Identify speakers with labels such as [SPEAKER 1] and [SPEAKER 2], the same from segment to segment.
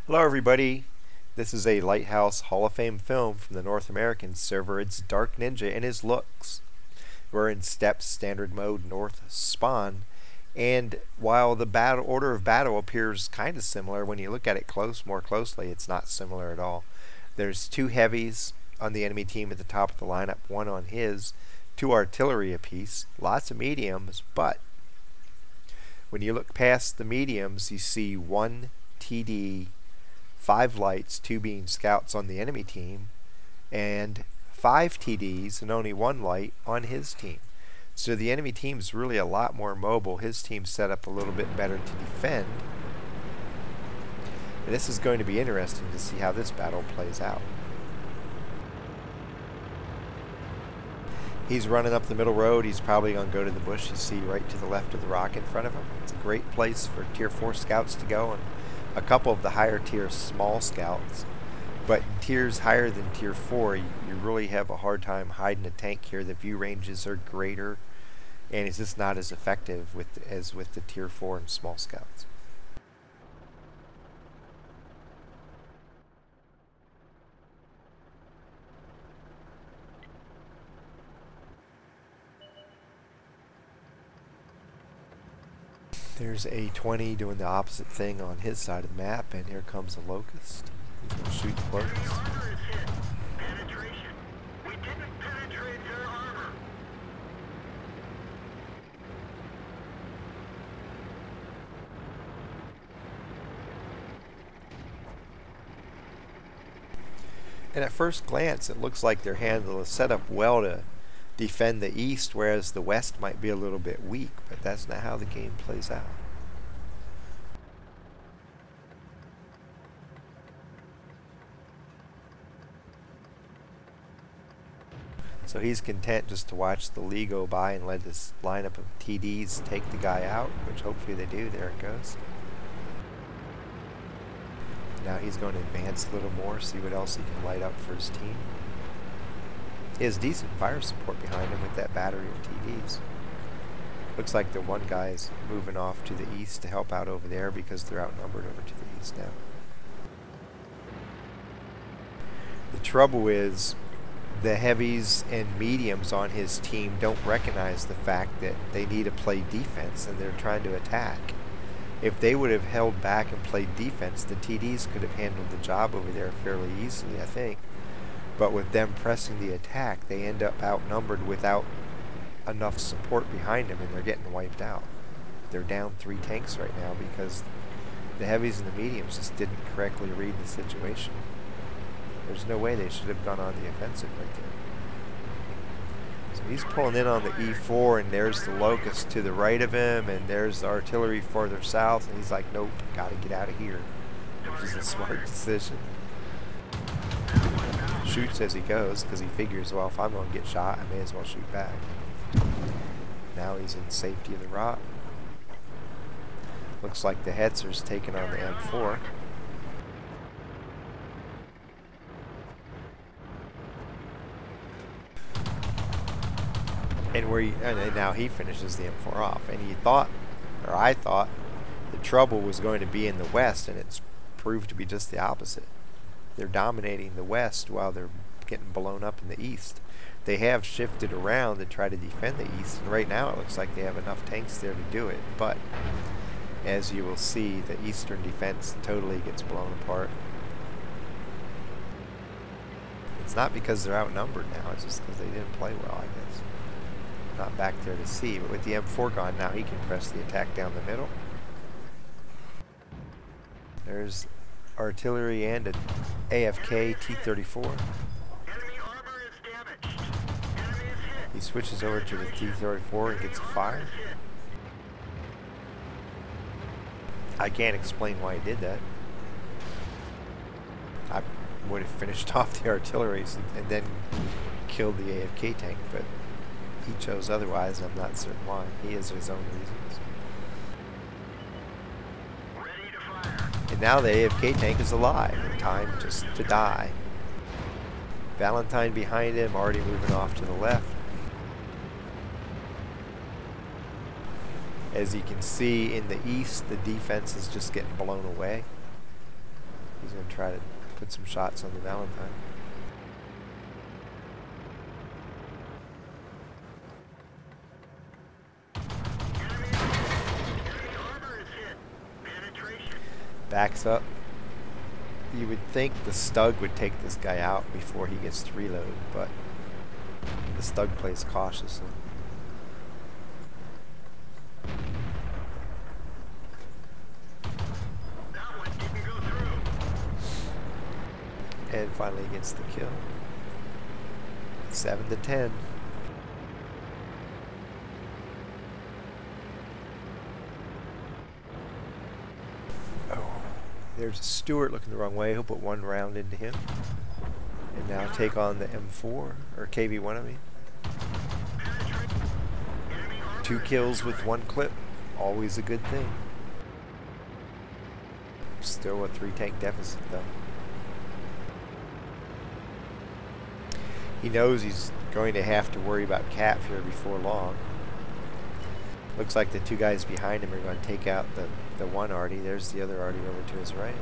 [SPEAKER 1] Hello everybody, this is a Lighthouse Hall of Fame film from the North American server. It's Dark Ninja and his Luchs. We're in Steps Standard Mode North Spawn, and while the battle order of battle appears kind of similar, when you look at it more closely, it's not similar at all. There's two heavies on the enemy team at the top of the lineup, one on his, two artillery apiece, lots of mediums, but when you look past the mediums, you see one TD, 5 lights, 2 being scouts on the enemy team, and 5 TDs and only 1 light on his team. So the enemy team's really a lot more mobile. His team's set up a little bit better to defend. And this is going to be interesting to see how this battle plays out. He's running up the middle road. He's probably going to go to the bush you see right to the left of the rock in front of him. It's a great place for Tier 4 scouts to go, and a couple of the higher tier small scouts. But in tiers higher than Tier 4, you really have a hard time hiding a tank here. The view ranges are greater, and it's just not as effective as with the Tier 4 and small scouts. There's a 20 doing the opposite thing on his side of the map, and here comes a locust. He's going to shoot the locust. And at first glance, it looks like their handle is set up well to defend the east, whereas the west might be a little bit weak, but that's not how the game plays out. So he's content just to watch the Lee go by and let this lineup of TDs take the guy out, which hopefully they do. There it goes. Now he's going to advance a little more, see what else he can light up for his team. He has decent fire support behind him with that battery of TDs. Looks like the one guy's moving off to the east to help out over there because they're outnumbered over to the east now. The trouble is the heavies and mediums on his team don't recognize the fact that they need to play defense and they're trying to attack. If they would have held back and played defense, the TDs could have handled the job over there fairly easily, I think. But with them pressing the attack, they end up outnumbered without enough support behind them, and they're getting wiped out. They're down 3 tanks right now because the heavies and the mediums just didn't correctly read the situation. There's no way they should have gone on the offensive right there. So he's pulling in on the E4, and there's the locust to the right of him, and there's the artillery farther south, and he's like, nope, gotta get out of here, which is a smart decision. Shoots as he goes because he figures, well, if I'm going to get shot, I may as well shoot back. Now he's in safety of the rock. Looks like the Hetzer's taking on the M4. And now he finishes the M4 off. And he thought, or I thought, the trouble was going to be in the west, and it's proved to be just the opposite. They're dominating the west while they're getting blown up in the east. They have shifted around to try to defend the east, and right now it looks like they have enough tanks there to do it, but as you will see, the eastern defense totally gets blown apart. It's not because they're outnumbered now, it's just because they didn't play well, I guess. Not back there to see, but with the M4 gone, now he can press the attack down the middle. There's artillery and an AFK T-34. He switches over to the T-34 and gets a fire. I can't explain why he did that. I would have finished off the artillery and then killed the AFK tank, but he chose otherwise, and I'm not certain why. He has his own reasons. And now the AFK tank is alive, in time just to die. Valentine behind him, already moving off to the left. As you can see in the east, the defense is just getting blown away. He's going to try to put some shots on the Valentine. Backs up. You would think the Stug would take this guy out before he gets to reload, but the Stug plays cautiously.
[SPEAKER 2] That one didn't go through.
[SPEAKER 1] And finally gets the kill. 7-10. There's Stewart looking the wrong way. He'll put one round into him. And now take on the M4, or KV1 I mean. 2 kills with 1 clip. Always a good thing. Still a 3 tank deficit though. He knows he's going to have to worry about Cap here before long. Looks like the 2 guys behind him are going to take out the one Artie. There's the other Artie over to his right.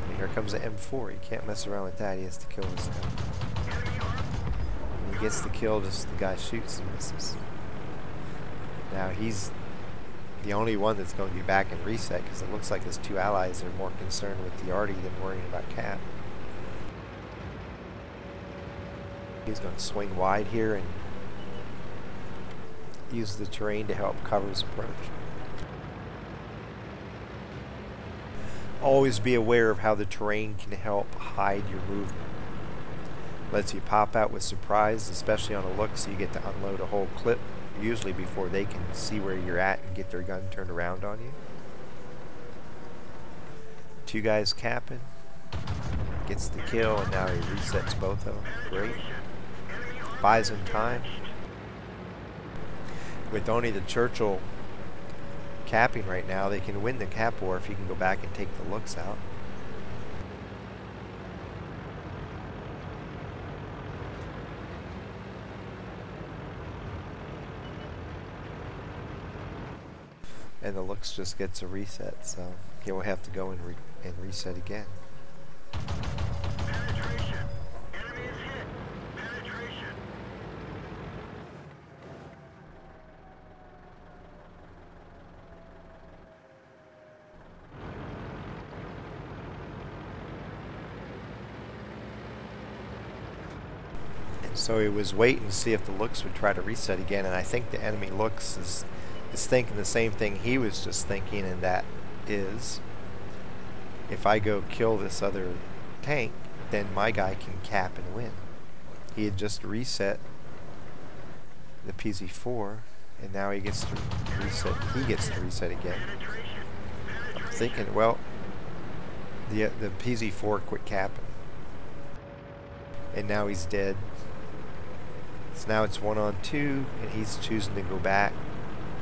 [SPEAKER 1] And here comes the M4. He can't mess around with that. He has to kill this guy. When he gets the kill, just the guy shoots and misses. Now he's the only one that's going to be back in reset because it looks like his 2 allies are more concerned with the Artie than worrying about Cap. He's going to swing wide here and use the terrain to help cover his approach. Always be aware of how the terrain can help hide your movement. Lets you pop out with surprise, especially on a look, so you get to unload a whole clip, usually before they can see where you're at and get their gun turned around on you. 2 guys capping. Gets the kill, and now he resets both of them. Great. Buys him time. With only the Churchill capping right now, they can win the cap war if you can go back and take the Luchs out. And the Luchs just gets a reset, so he'll have to go and reset again.
[SPEAKER 2] Penetration. Enemy is hit. Penetration.
[SPEAKER 1] So he was waiting to see if the Luchs would try to reset again, and I think the enemy Luchs is thinking the same thing he was just thinking, and that is, if I go kill this other tank, then my guy can cap and win. He had just reset the PZ4, and now he gets to reset. He gets to reset again. I'm thinking, well, the PZ4 quit capping, and now he's dead. So now it's 1-on-2, and he's choosing to go back.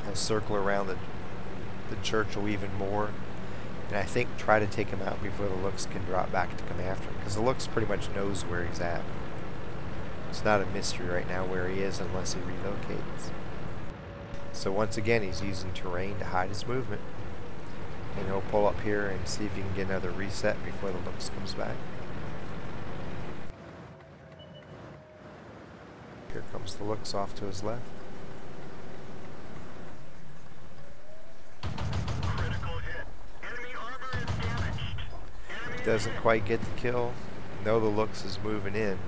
[SPEAKER 1] He'll circle around the Churchill even more, and I think try to take him out before the Luchs can drop back to come after him, because the Luchs pretty much knows where he's at. It's not a mystery right now where he is unless he relocates. So once again, he's using terrain to hide his movement, and he'll pull up here and see if he can get another reset before the Luchs comes back. Here comes the Luchs off to his left.
[SPEAKER 2] Critical hit. Enemy armor is damaged. Enemy
[SPEAKER 1] Doesn't quite get the kill. No, the Luchs is moving in.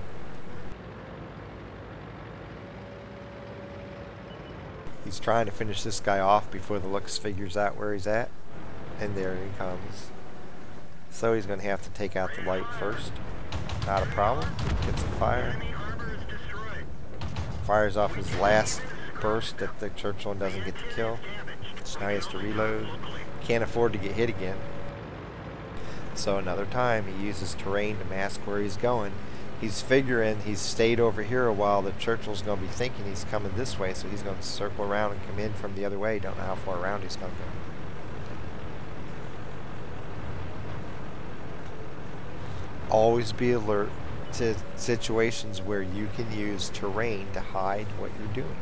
[SPEAKER 1] He's trying to finish this guy off before the Luchs figures out where he's at. And there he comes. So he's going to have to take out the light first. Not a problem. Gets a fire.
[SPEAKER 2] enemy armor is destroyed.
[SPEAKER 1] Fires off his last burst at the Churchill and doesn't get the kill. So now he has to reload. Can't afford to get hit again. So another time he uses terrain to mask where he's going. He's figuring he's stayed over here a while. The Churchill's going to be thinking he's coming this way, so he's going to circle around and come in from the other way. Don't know how far around he's going to go. Always be alert to situations where you can use terrain to hide what you're doing.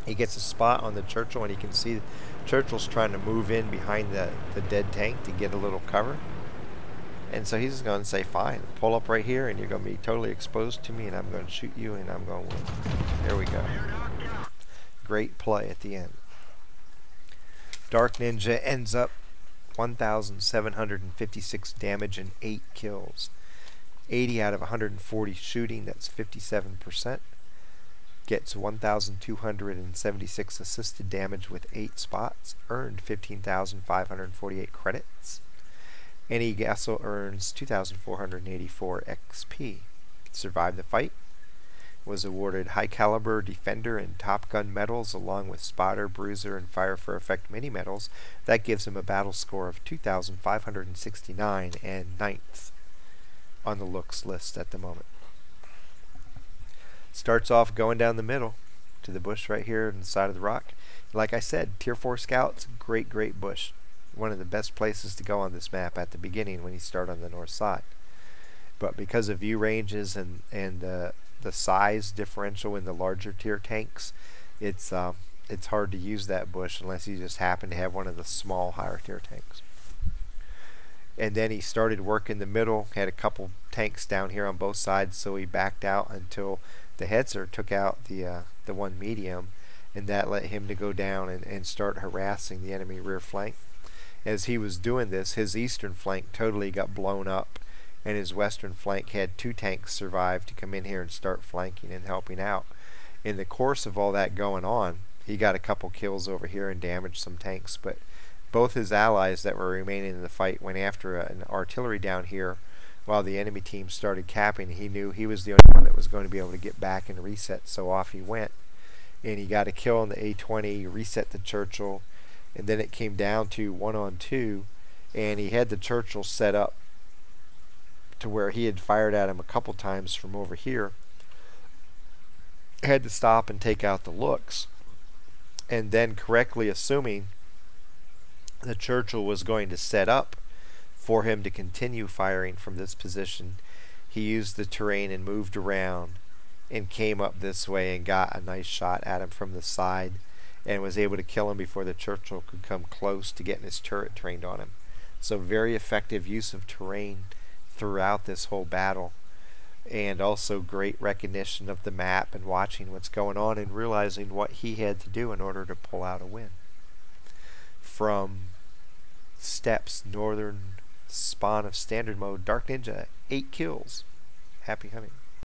[SPEAKER 1] He gets a spot on the Churchill, and he can see Churchill's trying to move in behind the dead tank to get a little cover. And so he's going to say, fine, pull up right here, and you're going to be totally exposed to me, and I'm going to shoot you, and I'm going to win. There we go. Great play at the end. Dark Ninja ends up 1,756 damage and 8 kills. 80 out of 140 shooting, that's 57%. Gets 1,276 assisted damage with 8 spots. Earned 15,548 credits. And he also earns 2,484 XP. Survived the fight. Was awarded High Caliber Defender and Top Gun medals along with Spotter, Bruiser, and Fire for Effect mini medals. That gives him a battle score of 2,569 and 9th on the Luchs list at the moment. Starts off going down the middle to the bush right here on the side of the rock. Like I said, Tier 4 Scouts, great bush. One of the best places to go on this map at the beginning when you start on the north side. But because of view ranges and the size differential in the larger tier tanks, it's hard to use that bush unless you just happen to have one of the small higher tier tanks. And then he started working the middle, had a couple tanks down here on both sides, so he backed out until the Hetzer took out the one medium, and that let him to go down and start harassing the enemy rear flank. As he was doing this, his eastern flank totally got blown up, and his western flank had 2 tanks survive to come in here and start flanking and helping out. In the course of all that going on, he got a couple kills over here and damaged some tanks, but both his allies that were remaining in the fight went after an artillery down here while the enemy team started capping. He knew he was the only one that was going to be able to get back and reset, so off he went. And he got a kill on the A-20, reset the Churchill, and then it came down to 1-on-2, and he had the Churchill set up to where he had fired at him a couple times from over here. Had to stop and take out the Luchs, and then correctly assuming the Churchill was going to set up for him to continue firing from this position, he used the terrain and moved around and came up this way and got a nice shot at him from the side and was able to kill him before the Churchill could come close to getting his turret trained on him. So very effective use of terrain throughout this whole battle, and also great recognition of the map and watching what's going on and realizing what he had to do in order to pull out a win. From Steps, Northern spawn of standard mode, Dark Ninja, 8 kills. Happy hunting.